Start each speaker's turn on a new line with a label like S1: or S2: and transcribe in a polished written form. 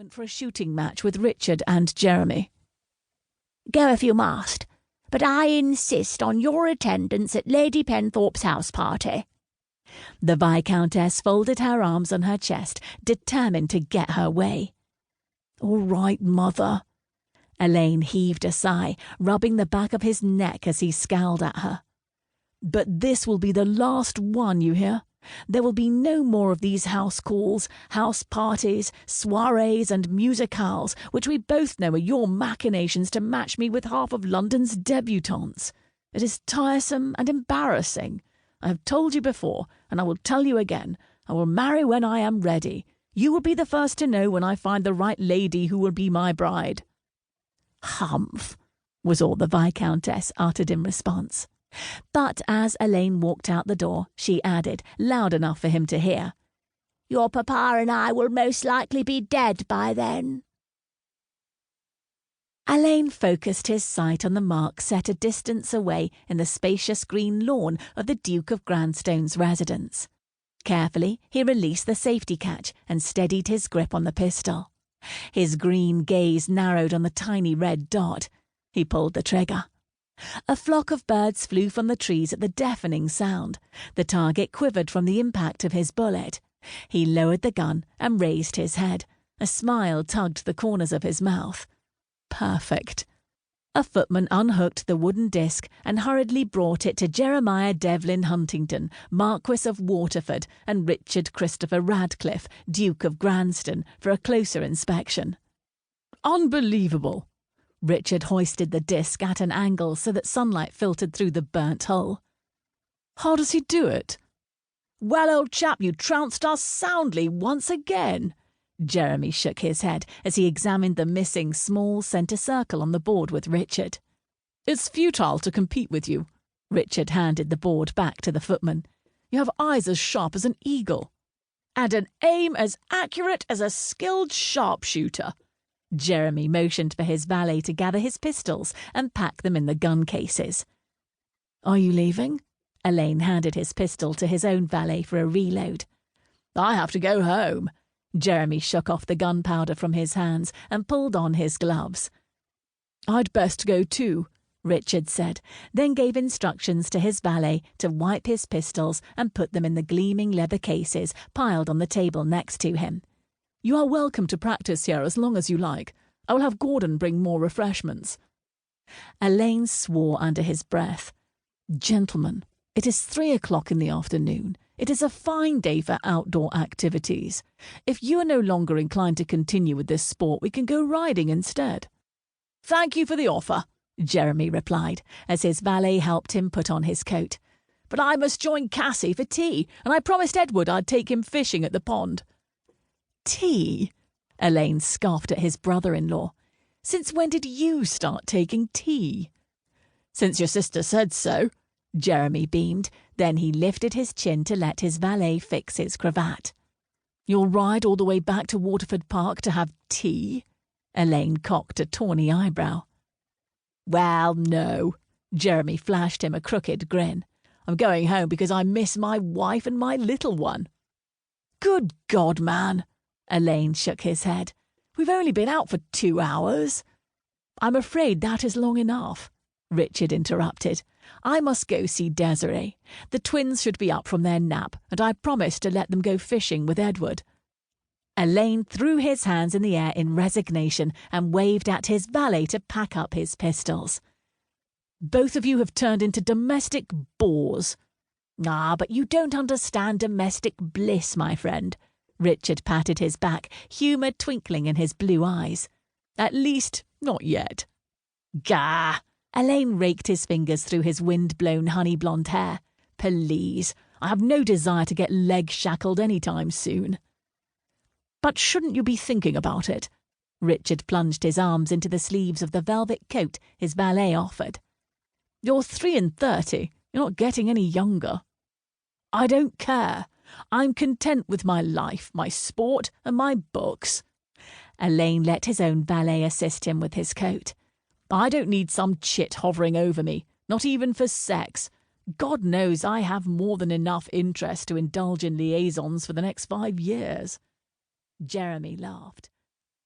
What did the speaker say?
S1: went for a shooting match with Richard and Jeremy.
S2: Go if you must, but I insist on your attendance at Lady Penthorpe's house party.
S1: The Viscountess folded her arms on her chest, determined to get her way.
S3: All right, mother.
S1: Allayne heaved a sigh, rubbing the back of his neck as he scowled at her.
S3: But this will be the last one, you hear? There will be no more of these house calls, house parties, soirees and musicales, which we both know are your machinations to match me with half of London's debutantes. It is tiresome and embarrassing. I have told you before, and I will tell you again. I will marry when I am ready. You will be the first to know when I find the right lady who will be my bride.
S1: Humph, was all the Viscountess uttered in response. But as Allayne walked out the door, she added, loud enough for him to hear,
S2: Your papa and I will most likely be dead by then.
S1: Allayne focused his sight on the mark set a distance away in the spacious green lawn of the Duke of Grandstone's residence. Carefully, he released the safety catch and steadied his grip on the pistol. His green gaze narrowed on the tiny red dot. He pulled the trigger. A flock of birds flew from the trees at the deafening sound. The target quivered from the impact of his bullet. He lowered the gun and raised his head. A smile tugged the corners of his mouth. Perfect. A footman unhooked the wooden disc and hurriedly brought it to Jeremiah Devlin Huntington, Marquis of Waterford, and Richard Christopher Radcliffe, Duke of Grandstone, for a closer inspection.
S3: Unbelievable!
S1: Richard hoisted the disc at an angle so that sunlight filtered through the burnt hull.
S3: How does he do it?
S1: Well, old chap, you trounced us soundly once again. Jeremy shook his head as he examined the missing small centre circle on the board with Richard.
S3: It's futile to compete with you.
S1: Richard handed the board back to the footman.
S3: You have eyes as sharp as an eagle.
S1: And an aim as accurate as a skilled sharpshooter. Jeremy motioned for his valet to gather his pistols and pack them in the gun cases.
S3: Are you leaving?
S1: Allayne handed his pistol to his own valet for a reload.
S3: I have to go home.
S1: Jeremy shook off the gunpowder from his hands and pulled on his gloves.
S3: I'd best go too,
S1: Richard said, then gave instructions to his valet to wipe his pistols and put them in the gleaming leather cases piled on the table next to him.
S3: You are welcome to practice here as long as you like. I will have Gordon bring more refreshments.
S1: Allayne swore under his breath.
S3: Gentlemen, it is 3 o'clock in the afternoon. It is a fine day for outdoor activities. If you are no longer inclined to continue with this sport, we can go riding instead.
S1: Thank you for the offer, Jeremy replied, as his valet helped him put on his coat. But I must join Cassie for tea, and I promised Edward I'd take him fishing at the pond.
S3: Tea?
S1: Allayne scoffed at his brother-in-law.
S3: Since when did you start taking tea?
S1: Since your sister said so, Jeremy beamed. Then he lifted his chin to let his valet fix his cravat.
S3: You'll ride all the way back to Waterford Park to have tea?
S1: Allayne cocked a tawny eyebrow.
S3: Well, no.
S1: Jeremy flashed him a crooked grin.
S3: I'm going home because I miss my wife and my little one.
S1: Good God, man. Allayne shook his head.
S3: We've only been out for 2 hours.
S1: I'm afraid that is long enough, Richard interrupted. I must go see Desiree. The twins should be up from their nap, and I promised to let them go fishing with Edward. Allayne threw his hands in the air in resignation and waved at his valet to pack up his pistols.
S3: Both of you have turned into domestic bores.
S1: Ah, but you don't understand domestic bliss, my friend. Richard patted his back, humour twinkling in his blue eyes.
S3: At least, not yet.
S1: Gah! Allayne raked his fingers through his wind-blown honey-blonde hair.
S3: Please, I have no desire to get leg-shackled any time soon.
S1: But shouldn't you be thinking about it? Richard plunged his arms into the sleeves of the velvet coat his valet offered.
S3: You're 33. You're not getting any younger.
S1: I don't care.
S3: I'm content with my life, my sport, and my books.
S1: Allayne let his own valet assist him with his coat.
S3: I don't need some chit hovering over me, not even for sex. God knows I have more than enough interest to indulge in liaisons for the next 5 years.
S1: Jeremy laughed.